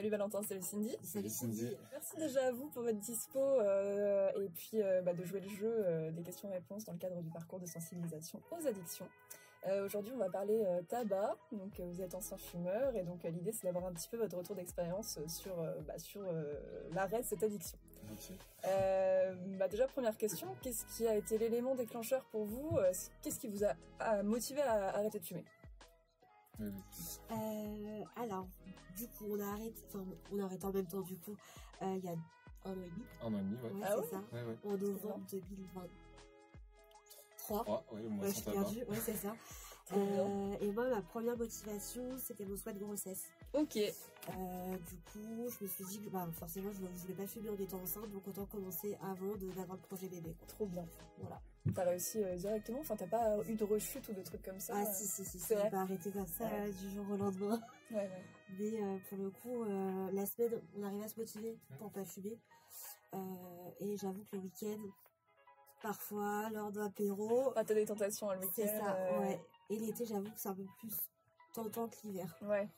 Salut Valentin, salut Cindy. Salut Cindy. Merci déjà à vous pour votre dispo et puis de jouer le jeu des questions-réponses dans le cadre du parcours de sensibilisation aux addictions. Aujourd'hui, on va parler tabac. Donc, vous êtes ancien fumeur et donc l'idée, c'est d'avoir un petit peu votre retour d'expérience sur l'arrêt de cette addiction. Okay. Déjà, première question, qu'est-ce qui a été l'élément déclencheur pour vous? Qu'est-ce qui vous a motivé à arrêter de fumer? Alors, du coup, on a arrêté en même temps, du coup, il y a 1 an et demi. 1 an et demi, ouais. Ouais, ah c'est ouais, ça. Ouais. En novembre 2023. Ouais, moi, je sans suis tabac. perdue, ouais, c'est ça. Et moi, ma première motivation, c'était mon souhait de grossesse. Ok. Du coup, je me suis dit que forcément, je voulais pas fumer en étant enceinte, donc autant commencer avant d'avoir le projet bébé. Trop bien. Voilà. T'as réussi directement? Enfin, t'as pas eu de rechute ou de trucs comme ça? Ah si, j'ai pas arrêté comme ça du jour au lendemain. Ouais. Mais pour le coup, la semaine, on arrivait à se motiver pour pas fumer. Et j'avoue que le week-end, parfois, lors d'un apéro... Ah, t'as des tentations le week-end. C'est ça, ouais. Et l'été, j'avoue que c'est un peu plus tentant que l'hiver. Ouais.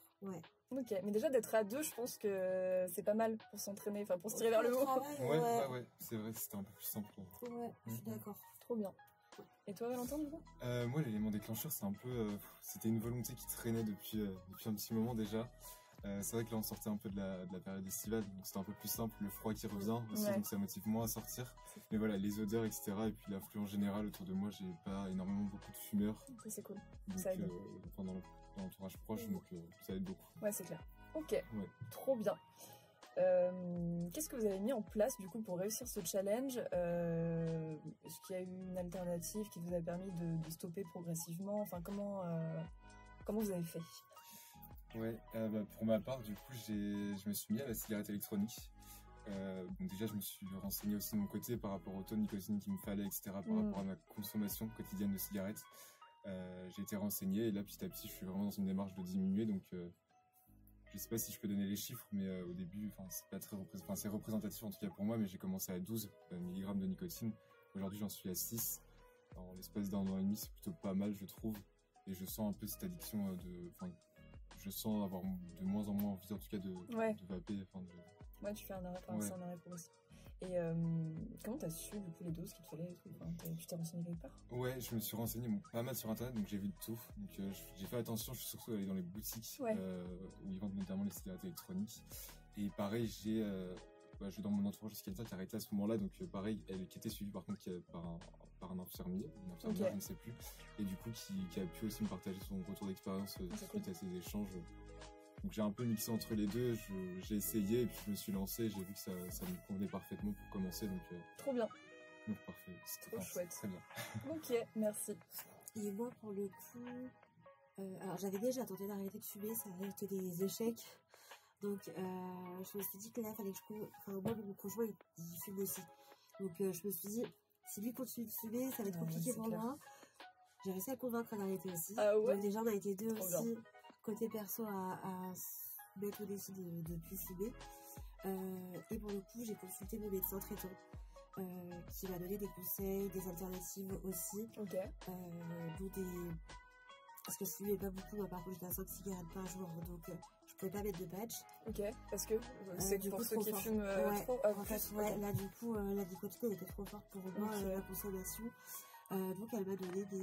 Ok, mais déjà d'être à deux, je pense que c'est pas mal pour s'entraîner, enfin pour se tirer vers le haut. Ouais, c'est vrai, c'était un peu plus simple. Ouais, je suis d'accord. Trop bien. Et toi, Valentin, du coup? Moi, l'élément déclencheur, c'est un peu... c'était une volonté qui traînait depuis un petit moment déjà. C'est vrai que là, on sortait un peu de la période estivale, donc c'était un peu plus simple. Le froid qui revient aussi, donc ça motive moins à sortir. Mais voilà, les odeurs, etc. Et puis l'influence générale autour de moi, j'ai pas énormément beaucoup de fumeurs. Ça, c'est cool. Donc, ça aide. Dans l'entourage proche, donc ça aide beaucoup. Ouais, c'est clair. Ok, Ouais. Trop bien. Qu'est-ce que vous avez mis en place du coup pour réussir ce challenge? Est-ce qu'il y a eu une alternative qui vous a permis de stopper progressivement? Enfin, comment vous avez fait? Ouais, pour ma part, du coup, je me suis mis à la cigarette électronique. Donc déjà, je me suis renseigné aussi de mon côté par rapport au taux de nicotine qu'il me fallait, etc. Par rapport à ma consommation quotidienne de cigarettes. J'ai été renseigné et là, petit à petit, je suis vraiment dans une démarche de diminuer. Donc, je sais pas si je peux donner les chiffres, mais au début, c'est pas très c'est représentatif en tout cas pour moi, mais j'ai commencé à 12 mg de nicotine. Aujourd'hui, j'en suis à 6. En l'espace d'1 an et demi, c'est plutôt pas mal, je trouve. Et je sens un peu cette addiction je sens avoir de moins en moins envie, en tout cas, de vaper. Ouais, tu fais un arrêt progressif. Et comment t'as su du coup les doses qu'il te fallait? Tu t'es renseigné quelque part? Ouais, je me suis renseigné pas mal sur internet, donc j'ai vu de tout. Donc j'ai fait attention, je suis surtout allé dans les boutiques où ils vendent notamment les cigarettes électroniques. Et pareil, j'ai dans mon entourage aussi quelqu'un qui a arrêté à ce moment-là, donc pareil, elle qui était suivie par contre par un infirmier, je ne sais plus, et du coup qui a pu aussi me partager son retour d'expérience suite à ces échanges. Donc j'ai un peu mixé entre les deux, j'ai essayé et puis je me suis lancé, j'ai vu que ça me convenait parfaitement pour commencer, donc trop bien. Donc parfait, c'était trop chouette. Très bien. Ok, merci. Et moi pour le coup, alors j'avais déjà tenté d'arrêter de fumer, ça avait été des échecs. Donc, je me suis dit que là, il fallait que moi, mon conjoint, il fume aussi. Donc, je me suis dit, si lui continue de fumer, ça va être compliqué pour moi. J'ai réussi à convaincre d'arrêter aussi. Ah ouais? Donc, déjà, on a été deux trop aussi, bien. côté perso, à se mettre au défi de plus fumer. Et pour le coup, j'ai consulté mon médecin traitant, qui m'a donné des conseils, des alternatives aussi. Ok. Parce que je fumais pas beaucoup, moi par contre j'étais à 5 cigarettes par jour, donc je pouvais pas mettre de patch. Ok, parce que c'est pour ceux qui fument trop. En fait, là du coup, la nicotine elle était trop forte pour moi, la consommation. Donc elle m'a donné des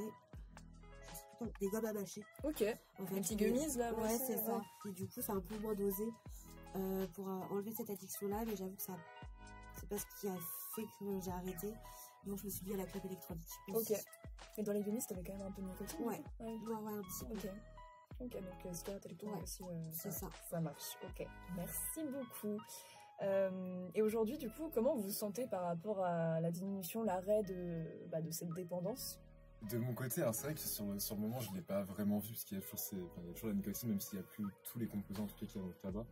gommes à mâcher. Ok, en fait, des petits gummies là. Ouais, c'est ça. Et du coup, c'est un peu moins dosé pour enlever cette addiction-là, mais j'avoue que c'est pas ce qui a fait que j'ai arrêté. Donc je me suis mis à la clope électronique. Ok. Et dans les gummies, t'avais quand même un peu de nicotine? Ouais, un petit peu. Ok, donc cigarette électronique aussi, c'est ça. Ça marche. Ok, merci beaucoup. Et aujourd'hui, du coup, comment vous vous sentez par rapport à la diminution, l'arrêt de cette dépendance? De mon côté, alors c'est vrai que sur le moment, je ne l'ai pas vraiment vu, parce qu'il y a toujours la nicotine, même s'il n'y a plus tous les composants, en tout cas, qu'il y a dans le tabac.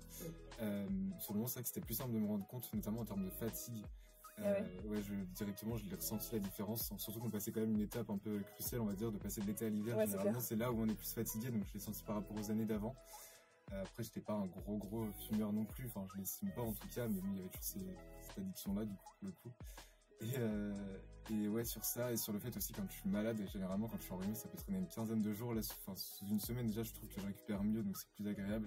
Sur le moment, c'est vrai que c'était plus simple de me rendre compte, notamment en termes de fatigue. Directement, je l'ai ressenti la différence, surtout qu'on passait quand même une étape un peu cruciale, on va dire, de passer de l'été à l'hiver. Généralement, c'est là où on est plus fatigué, donc je l'ai senti par rapport aux années d'avant. Après, j'étais pas un gros fumeur non plus, enfin, je l'estime pas en tout cas, mais il y avait toujours cette addiction-là, du coup, pour le coup. Et ouais, sur ça, et sur le fait aussi, quand je suis malade, et généralement, quand je suis enrhumé, ça peut traîner une quinzaine de jours, là, sous une semaine, déjà, je trouve que je récupère mieux, donc c'est plus agréable.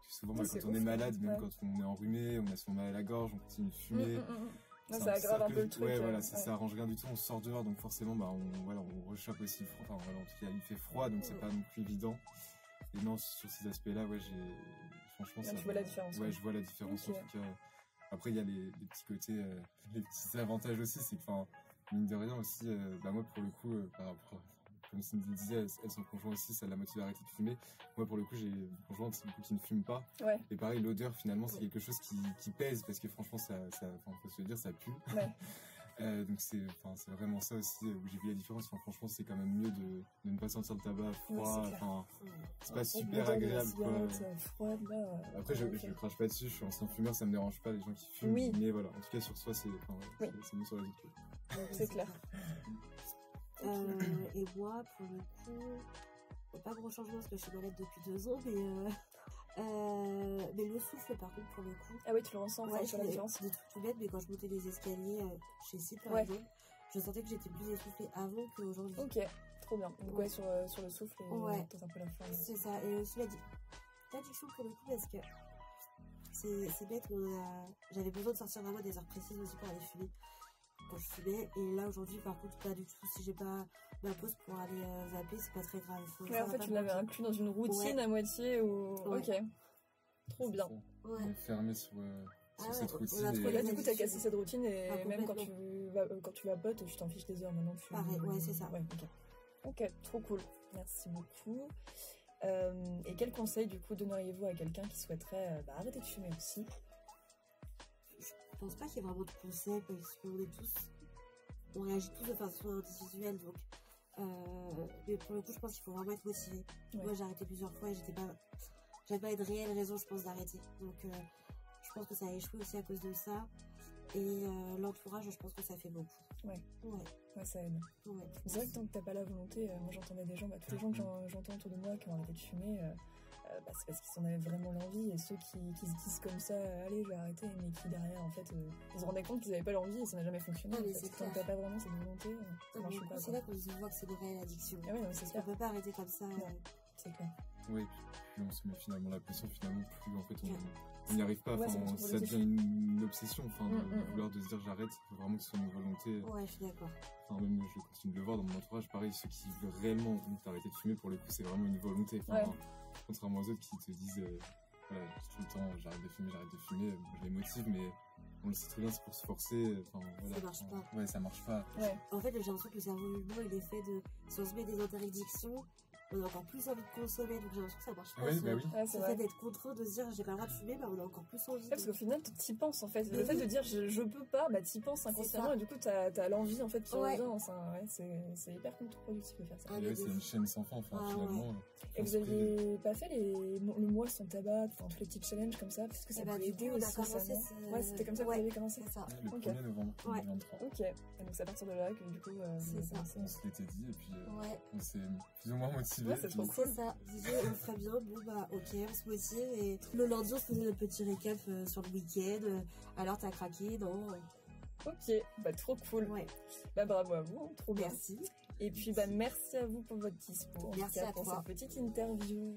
souvent, c'est quand on est ouf, malade, même ouais. quand on est enrhumé, on a souvent mal à la gorge, on continue de fumer. Non, C'est ça un aggrave un cercle peu le truc. Ouais, voilà, ça arrange rien du tout. On sort dehors, donc forcément, on rechoppe aussi le froid. Enfin, voilà, en tout cas, il fait froid, donc c'est pas non plus évident. Et non, sur ces aspects-là, ouais, franchement, Là, ça. tu vois la différence. Ouais, je vois la différence, Ok. en tout cas. Après, il y a les petits côtés, les petits avantages aussi, c'est que, enfin, mine de rien aussi, moi, pour le coup, par rapport, comme Cindy le disait, son conjoint aussi, ça l'a motivé à arrêter de fumer. Moi, pour le coup, j'ai une conjointe du coup, qui ne fume pas. Ouais. Et pareil, l'odeur, finalement, c'est quelque chose qui pèse, parce que franchement, faut se le dire, ça pue. Ouais. Donc c'est vraiment ça aussi où j'ai vu la différence. Enfin, franchement, c'est quand même mieux de ne pas sentir le tabac froid. Ouais, c'est clair. Enfin, c'est pas super L'odeur de la agréable, quoi. cigarette, froide, là, Après, je crache pas dessus, je suis ancien fumeur, ça me dérange pas les gens qui fument. Oui. Mais voilà, en tout cas, sur soi, c'est Oui. mieux sur les autres. c'est clair. Et moi, pour le coup, pas gros changement parce que je suis malade depuis 2 ans, mais le souffle, par contre, pour le coup. Ah oui, tu le ressens, Ouais, sur la différence. des trucs tout bêtes, mais quand je montais les escaliers chez Sid, par Ouais. exemple, je sentais que j'étais plus essoufflée avant qu'aujourd'hui. Ok, trop bien. Donc ouais, sur le souffle et Ouais. peut-être un peu la forme. C'est ça, et aussi l'addiction pour le coup, parce que c'est bête, mais j'avais besoin de sortir vraiment des heures précises aussi pour aller fumer quand je fumais, et là aujourd'hui, par contre, pas du tout. Si j'ai pas ma pause pour aller zapper, c'est pas très grave. Mais en fait, tu l'avais inclus dans une routine à moitié ou. Ouais. Ok, trop bien. Ouais. On est fermé sur cette routine. on a et- trouvé Et là, la du coup, t'as cassé cette routine et Ah, même quand complètement. tu vas pote, tu t'en fiches des heures maintenant. Pareil, ouais, c'est ça. Ouais, ok. Ok, trop cool. Merci beaucoup. Et quel conseil, du coup, donneriez-vous à quelqu'un qui souhaiterait arrêter de fumer aussi? Je pense pas qu'il y ait vraiment de conseils parce on réagit tous de façon individuelle, donc mais pour le coup je pense qu'il faut vraiment être motivé. Ouais. Moi j'ai arrêté plusieurs fois et j'avais pas une réelle raison je pense d'arrêter, donc je pense que ça a échoué aussi à cause de ça, et l'entourage je pense que ça fait beaucoup. Ouais. Ouais. Ouais, ça aide. Ouais. C'est vrai que tant que t'as pas la volonté, moi j'entendais des gens, tous les gens que j'entends autour de moi qui ont arrêté de fumer, c'est parce qu'ils en avaient vraiment l'envie, et ceux qui se disent comme ça, allez je vais arrêter, mais qui derrière en fait, ils se rendaient compte qu'ils avaient pas l'envie et ça n'a jamais fonctionné. Ah, mais en fait. c'est Tant que clair. t'as pas vraiment cette volonté, ça marche pas. C'est là qu'on se voit que c'est une réelle addiction. Ah ouais, non, c'est On clair, peut pas arrêter comme ça. c'est clair. Oui, puis on se met finalement la pression, finalement, plus en fait on n'y arrive pas. Ouais, Enfin, c'est ça contre-productif. devient une obsession, enfin, de Mm. vouloir de se dire j'arrête. Il faut vraiment que ce soit une volonté. Ouais, je suis d'accord. Enfin, même je continue de le voir dans mon entourage, pareil, ceux qui veulent réellement arrêter de fumer, pour le coup, c'est vraiment une volonté. Enfin, Ouais. contrairement aux autres qui te disent, voilà, tout le temps, j'arrête de fumer, moi, je les motive, mais on le sait très bien, c'est pour se forcer. Enfin, voilà. Ça marche pas. Ouais, ça marche pas. Ouais. En fait, j'ai l'impression que le cerveau humain, il est fait de. Si on se met des interdictions, on a encore plus envie de consommer, donc j'ai l'impression que ça marche pas. Oui, bah oui. Ouais, c'est Le vrai. fait d'être contraint, de se dire j'ai pas le droit de fumer, bah on a encore plus envie. Parce qu'au final, t'y penses en fait. Mais Le fait oui. de dire je peux pas, t'y penses inconsciemment ça. et du coup t'as l'envie en fait qui Ouais. revient. c'est hyper contre-productif de faire ça. Ah, Et mais ouais, c'est de une fou. chaîne sans fin, enfin, Ah, finalement. Et vous aviez pas fait le mois sans tabac, enfin tous les petits challenges comme ça, parce que ça Eh bah, peut du aider coup, on a aussi ça, commencé non ce- Ouais, c'était comme ça que Ouais. vous avez commencé. C'est ça. Le Ok. 1er novembre Ouais. 2023. Ok, et donc c'est à partir de là que du coup vous C'est avez ça. commencé. On se l'était dit, et puis Ouais, on s'est plus ou moins motivé. Ouais, c'est trop cool. c'est ça. Disait on le ferait bien, bon bah ok, on se motive, et le lundi on se faisait notre petit récap sur le week-end. Alors t'as craqué, non? Ok, trop cool. Ouais, Bravo à vous, trop bien. merci. Et puis merci à vous pour votre dispo, en tout Merci cas à pour toi. cette petite interview.